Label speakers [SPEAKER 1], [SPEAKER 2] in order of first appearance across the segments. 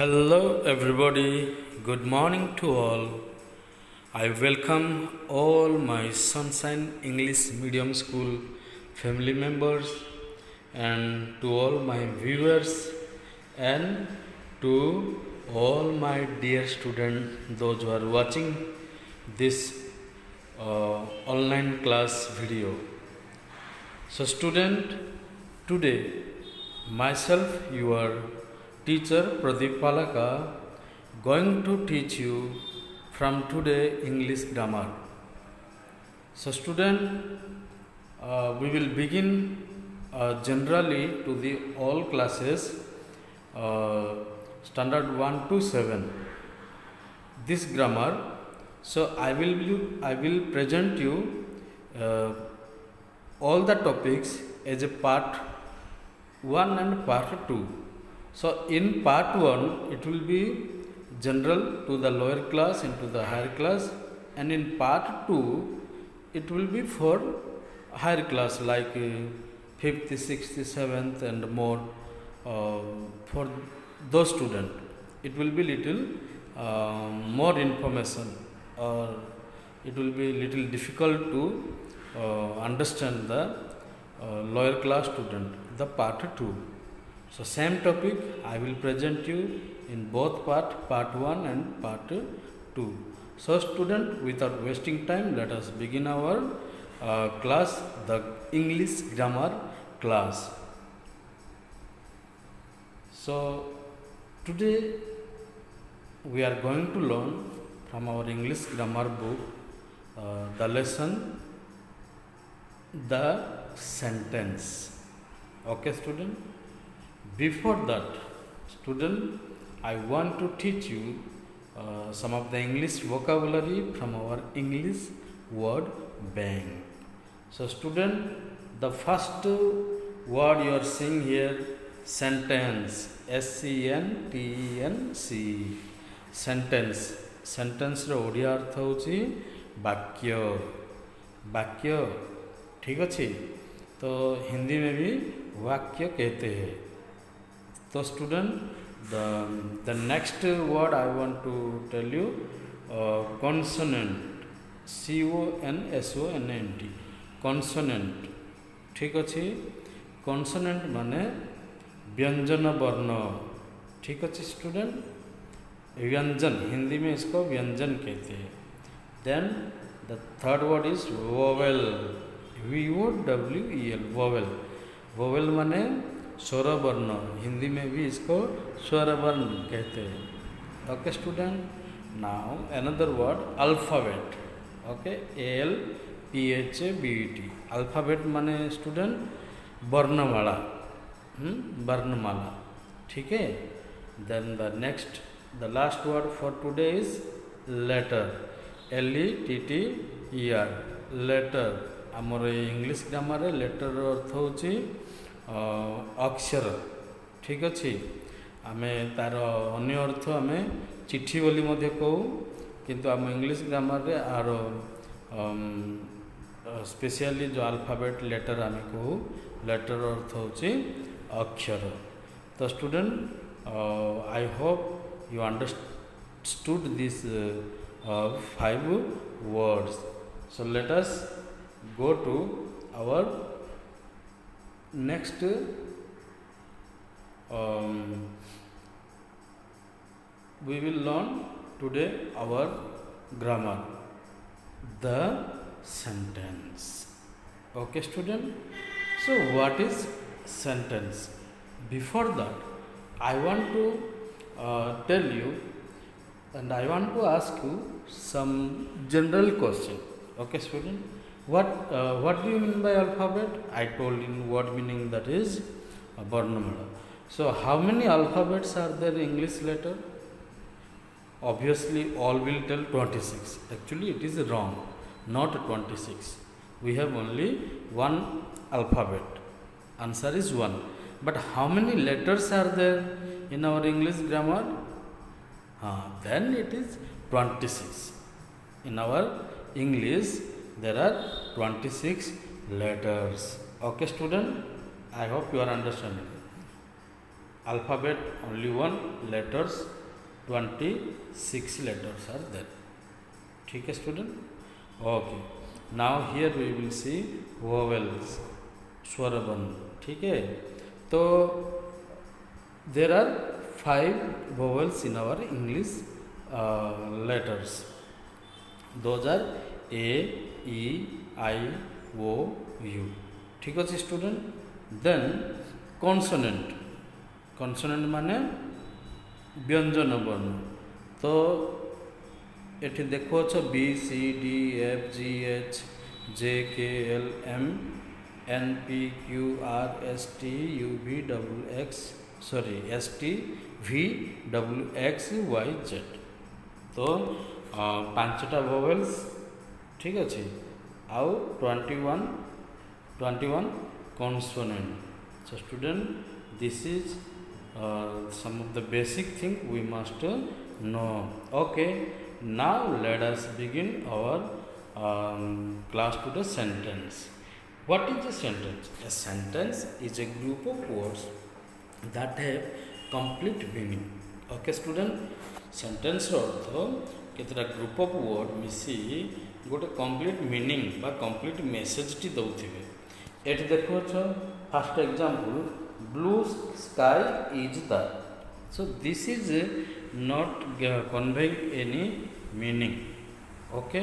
[SPEAKER 1] Hello, everybody. Good morning to all. I welcome all my Sunshine English Medium School family members and to all my viewers and to all my dear students, those who are watching this online class video. So, student, today myself, your teacher Pradeep Palaka, going to teach you from today English grammar. So, student, we will begin generally to the all classes standard 1 to 7. This grammar. So, I will present you all the topics as a part 1 and part 2. So, in part 1, it will be general to the lower class and to the higher class, and in part 2, it will be for higher class like 5th, 6th, 7th, and more for those students. It will be little more information, or it will be little difficult to understand the lower class student, the part 2. So, same topic I will present you in both part 1 and part 2. So, student, without wasting time, let us begin our class, the English grammar class. So, today we are going to learn from our English grammar book the lesson, the sentence. Okay, student? Before that, student, I want to teach you some of the English vocabulary from our English word bank. So, student, the first word you are seeing here, sentence, SENTENCE, sentence. Sentence रो ओडिया अर्थ होची वाक्य. वाक्य, ठीक अच्छे. तो हिंदी में भी वाक्य कहते हैं. तो student, the next word I want to tell you, consonant, CONSONANT, consonant, ठीक अच्छे. consonant माने व्यंजन वर्ण, ठीक अच्छे स्टूडेंट. व्यंजन, हिंदी में इसको व्यंजन कहते हैं. Then the third word is vowel, VOWEL, vowel. Vowel माने स्वर वर्ण, हिंदी में भी इसको स्वर वर्ण कहते हैं. Okay student. Now another word alphabet. Okay, ALPHABET. Alphabet माने स्टूडेंट वर्णमाला, वर्णमाला, ठीक है. Then the next, the last word for today is letter, LETTER, letter. आमर इंग्लिश ग्रामर लेटर अर्थ होची अक्षर, ठीक अच्छे. आम तार अन्य अर्थ आम चिट्ठी बोली मध्य कहू, किंतु आम इंग्लिश ग्रामर रे आर स्पेशली जो अल्फाबेट लेटर आम कहू, लेटर अर्थ होची अक्षर. तो student, I hope you understood these 5 words. So, let us go to our next we will learn today our grammar, the sentence. Okay student. So, what is sentence? Before that, I want to tell you, and I want to ask you some general question. Okay student, what do you mean by alphabet? I told in what meaning, that is varnamala. So, how many alphabets are there in English letter? Obviously all will tell 26. Actually it is wrong, not 26. We have only one alphabet. Answer is 1. But how many letters are there in our English grammar? Then it is 26. In our English there are 26 letters. Okay student, I hope you are understanding. alphabet only one, letters 26 letters are there. ठीक है student? Okay. Now here we will see vowels, स्वरबन. ठीक है. तो there are 5 vowels in our English letters. Those are A, E, I, O, U. ठीक ଅଛି student? Then consonant. Consonant माने व्यंजन वर्ण. तो एठी देखो छ B, C, D, F, G, H, J, K, L, M, N, P, Q, R, S, T, U, V, W, X, S, T, V, W, X, Y, Z. तो 5टा vowels ठीक अच्छे आउ 21 consonant. So student, this is some of the basic thing we must know. Okay, now let us begin our class to the sentence. What is a sentence? A sentence is a group of words that have complete meaning. Okay student, sentence अर्थ केतरा group of word मिसी गोटे complete meaning बा complete message टी दउथिबे. एठी देखो छ first example, blue sky is the. So this is not conveying any meaning. Okay,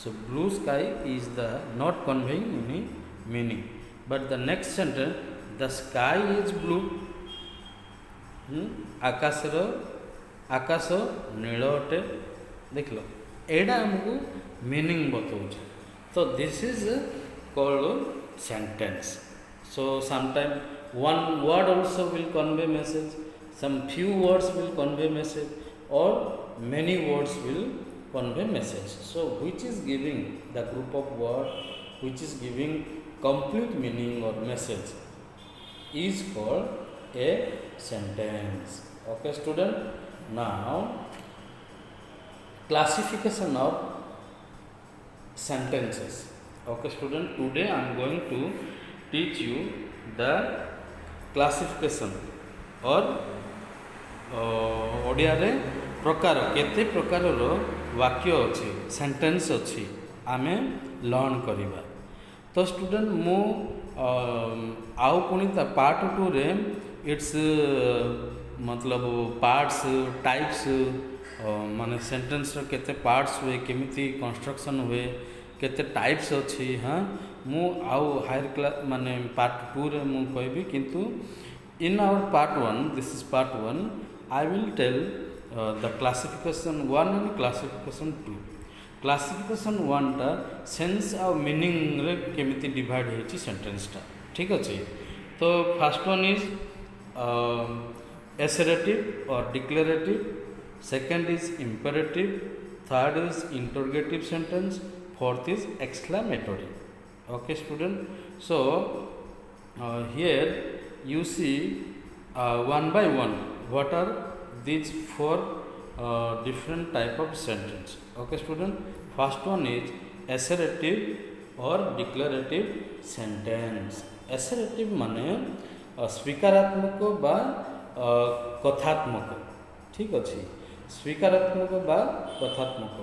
[SPEAKER 1] so blue sky is the not conveying any meaning. But the next sentence, the sky is blue. आकाश नील अटे. देख लो एडा हमको meaning बताऊँ. तो this is called sentence. So sometime one word also will convey message, some few words will convey message, or many words will convey message. So which is giving the group of word which is giving complete meaning or message is called a sentence. Okay student, now classification of sentences. Okay student, today I am going to teach you the classification or Odia रे प्रकार केते प्रकार रो वाक्य अछि, sentence अछि, आमे learn करिबा. तो स्टूडेंट मु आउ पुनी ता पार्ट 2 रे इट्स मतलब पार्ट्स टाइप्स माने सेंटेंस रो केते पार्ट्स हुए, केमिति कंस्ट्रक्शन हुए, केते टाइप्स अछि. हाँ, मु आउ हायर क्लास माने पार्ट 2 रे मु कहबी. किंतु in our part 1, this is part 1, I will tell the classification 1 and classification 2. Classification 1 टा सेंस आ मीनिंग रे केमिति डिवाइड हेछि सेंटेंस टा. ठीक अछि. तो फर्स्ट वन इज एसेरेटिव और declarative, second is imperative, third is interrogative sentence, fourth is exclamatory. Okay student, so here you see one by one what are these 4 different type of sentence. Okay student, first one is assertive or declarative sentence. Assertive माने स्वीकारात्मक बा कथात्मक. ठीक अछि, स्वीकारात्मक बा कथात्मक.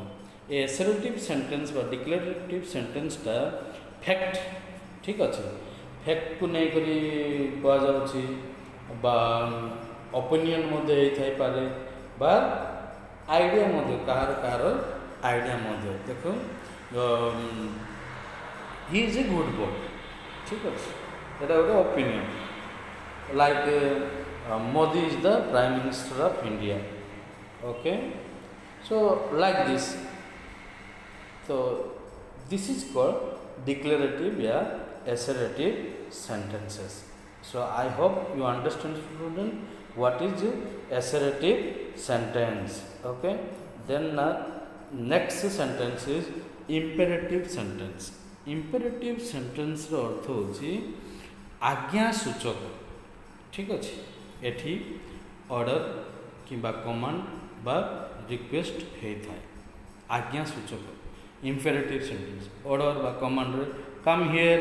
[SPEAKER 1] Assertive sentence बा declarative sentence टा fact. ठीक अच्छे, फैक्ट को नहीं करी कह जाउछि बा ओपिनियन मध्य हेइ पारे बा आइडिया मध्य कार आइडिया मध्य. देखो he is a good boy. ठीक अच्छे, एटा गोटे opinion. Like Modi is the prime minister of India. Okay, so like this. So this is called declarative या assertive sentences. So I hope you understand student what is assertive sentence. Okay, then next sentence is imperative sentence. Imperative sentence रो अर्थ होची आज्ञा सूचक. ठीक अछि, एठी order किबा command बा request हे थाए. आज्ञा सूचक imperative sentence, order बा command रे come here,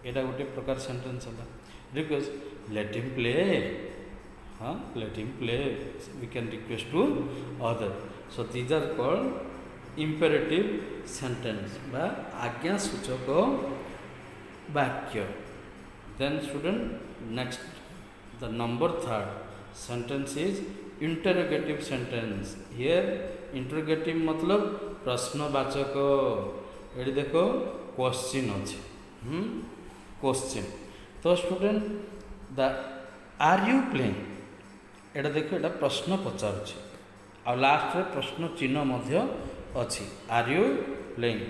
[SPEAKER 1] एटा गोटे प्रकार सेंटेंस हला. request, let him play. Let him play. We can request to other. So these are called imperative sentence বা আজ্ঞা সূচক বাক্য. Then student, next the number third sentence is interrogative sentence. Here interrogative मतलब प्रश्नवाचक. ये देखो question अच्छे. Question. तो student the are you playing एटा देखो एटा प्रश्न पचारुछि आ लास्ट रे प्रश्न चिन्ह मध्य अछि. Are you playing.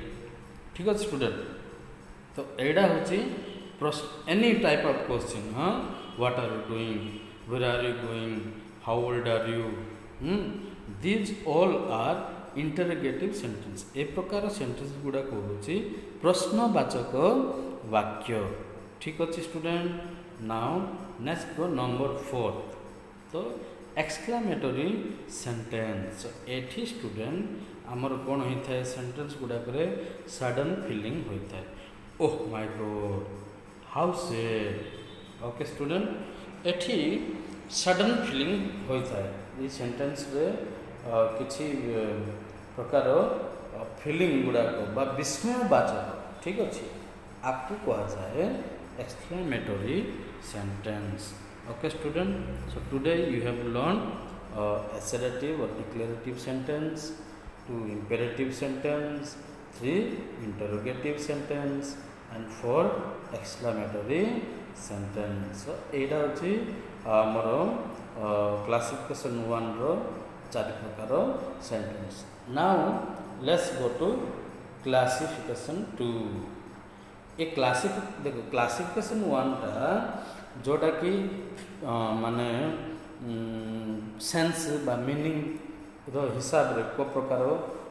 [SPEAKER 1] ठीक अछि स्टूडेंट. तो एटा होछि any type of question. What are you doing, where are you going, how old are you. These all are interrogative sentence. ए प्रकार सेंटेंस गुड़ा कहूँ प्रश्नवाचक वाक्य. ठीक अच्छे student. Now next go number 4. तो एक्सक्लामेटरी सेंटेंस. एठी स्टूडेंट आमर कौन होता है सेंटेंस गुड़ाक सडन फीलिंग होता है. ओह माय गॉड, हाउ से. ओके स्टूडेंट, एठी सडन फीलिंग होता है. ये सेंटेंस रे किसी प्रकार फिलिंग गुड़ाक बा विस्मयवाचक. ठीक अच्छे, आपको कहा जाए exclamatory sentence. Okay student. So today you have learn assertive or declarative sentence, 2 imperative sentence, 3 interrogative sentence and 4 exclamatory sentence. So एटा होची हमर क्लासिफिकेशन 1 रो 4 प्रकार sentence. Now let's go to classification 2. ये देखो क्लासिफिकेशन 1 टा जोटा कि माने सेंस बा मीनिंग रो हिसाब रे को प्रकार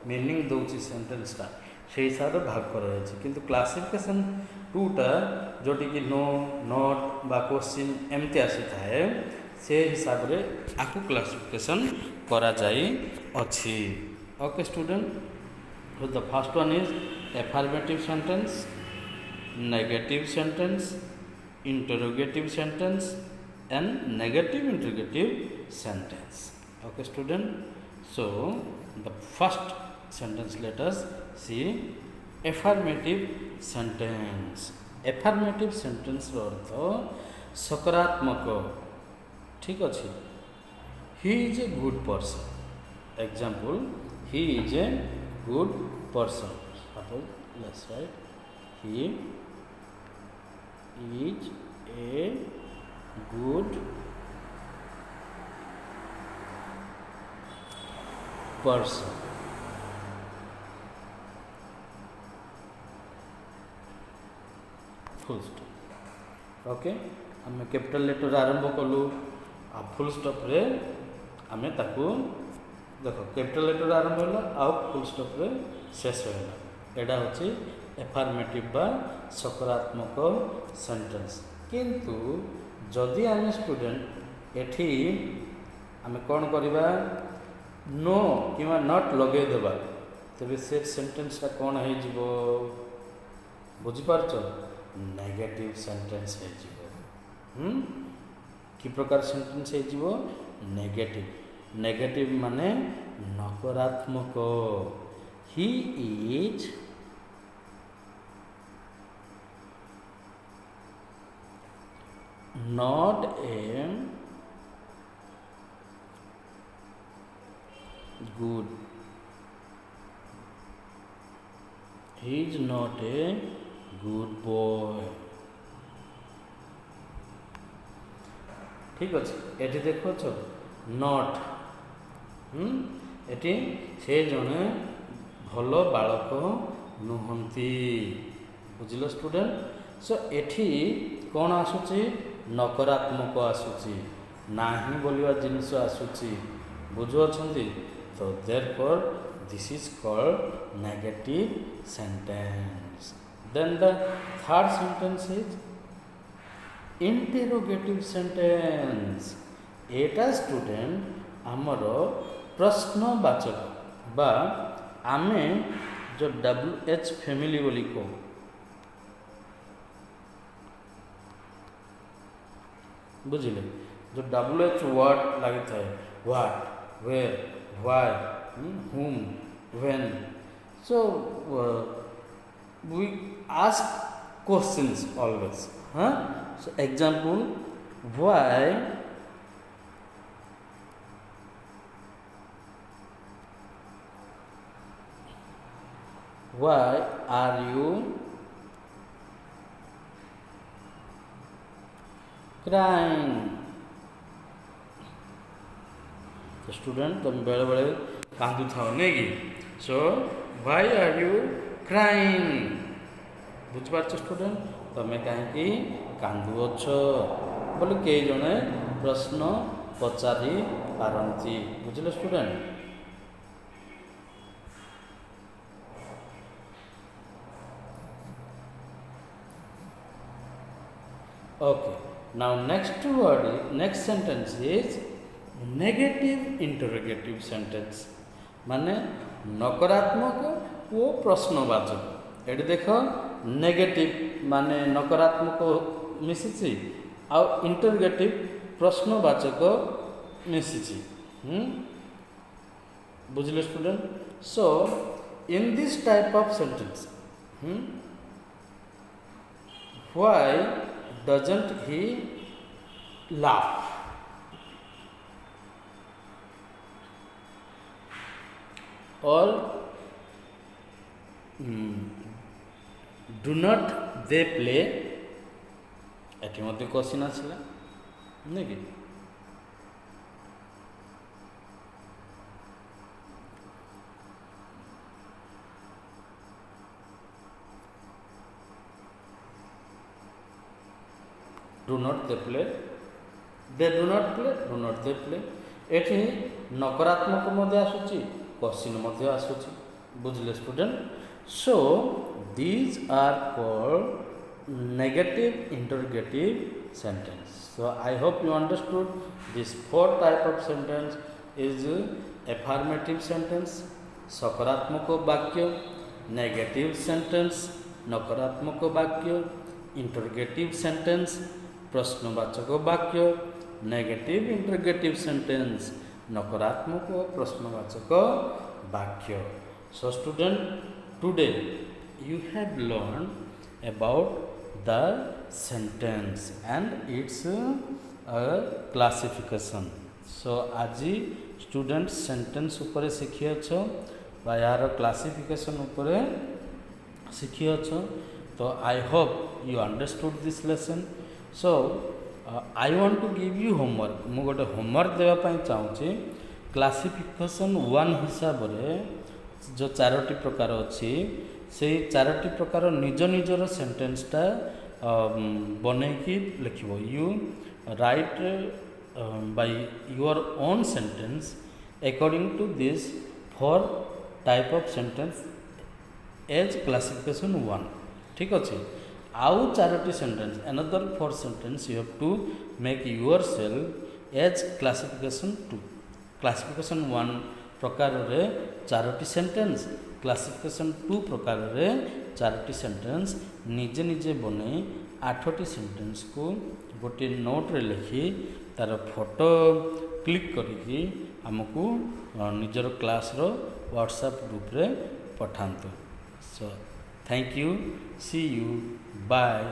[SPEAKER 1] मीनिंग दउची सेंटेंस टा से हिसाब रे भाग कर रहछि. किंतु क्लासिफिकेशन 2 टा जोटी कि नो, नॉट बा क्वेश्चन एमती आसी थाए से हिसाब रे आकु क्लासिफिकेशन करा जाई अछि. Okay student. So the first one is affirmative sentence, negative sentence, interrogative sentence and negative interrogative sentence. Okay student. So the first sentence, let us see affirmative sentence. Affirmative sentence रो अर्थ सकारात्मक. ठीक अच्छे. He is a good person. Example, he is a good person. Suppose let's write he is a good person. Full stop. Okay, आम capital letter आरंभ कलु आ full stop रे आमे ताकू देखो कैपिटल लेटर आरंभ होला आ फुल स्टॉप रे शेष होला. एडा होची एफर्मेटिव बा सकारात्मक सेंटेंस. किंतु जदि आमे स्टूडेंट एठी आमे कोन करबा नो किमा नॉट लगे देबा तबे से सेंटेंस ता कोन हे जिवो बुझि पारछो. नेगेटिव सेंटेंस है जीवो. कि प्रकार सेंटेंस है जीवो नेगेटिव. नेगेटिव माने नकारात्मक. He is not a good. He is not a good boy. ठीक अच्छे. एटी देखो नॉट एटी से जने भल बालक नुहंती. बुझिल स्टूडेंट. सो एठी कौन आसुची नकारात्मक आसुची नाही बोलिवा जिनिस आसुची. बुझुअछंती. तो therefore this is called negative sentence. Then the third sentence is interrogative sentence. Etah student आमर प्रश्नवाचक बा आमे जो WH फैमिली बोली को बुझिले जो WH वर्ड लगी थाए what where why whom when so we ask questions always so example why are you crying तो स्टूडेंट तुम बेले बेले कांदू था नहीं कि so why are you crying बुझ पार्छ स्टूडेंट तुम्हें कहीं कांदू अच्छ बोले कई जने प्रश्न पचारि पारंती बुझले student okay now next sentence is negative interrogative sentence माने नकारात्मक वो प्रश्नवाचक ये देख नेगेटिव माने नकारात्मक मिसिछि आ इंटरोगेटिव प्रश्नवाचक मिसिछि बुझले student so in this type of sentence why doesn't he laugh or do not they play eighty Madhya question आसला नहीं कि do not they play they do not play do not they play एटी नकारात्मक मध्य आसुची question मध्य आसुची बुझले student so these are called negative interrogative sentence so I hope you understood this four type of sentence is affirmative sentence सकारात्मक वाक्य negative sentence नकारात्मक वाक्य इंटरोगेटिव सेंटेंस प्रश्नवाचक वाक्य नेगेटिव इंटरोगेटिव सेंटेंस नकारात्मक प्रश्नवाचक वाक्य so student today you have learned about the sentence and its classification so aji student sentence upare sikhi acho ba yar classification upare sikhi acho so I hope you understood this lesson so I want to give you homework mu gote homework deba pai chahuchi classification 1 हिसाब रे जो चारोटी प्रकार अच्छी से चारोटी प्रकार निज निजर सेंटेंसटा बनैकी लिखब you write by your own sentence according to this four type of sentence as classification 1 ठीक अच्छे आउ चारोटी sentence another four sentence you have to make yourself as classification 2 classification 1 प्रकार रे चारोटी सेंटेंस क्लासिफिकेशन 2 प्रकार रे चारोटी सेंटेंस निजे निजे बने 8टी सेंटेंस को गोटे नोट रे लिखी तार फोटो क्लिक करिकी हमको निजर क्लास रो व्हाट्सएप ग्रुप रे पठांतु so thank you see you bye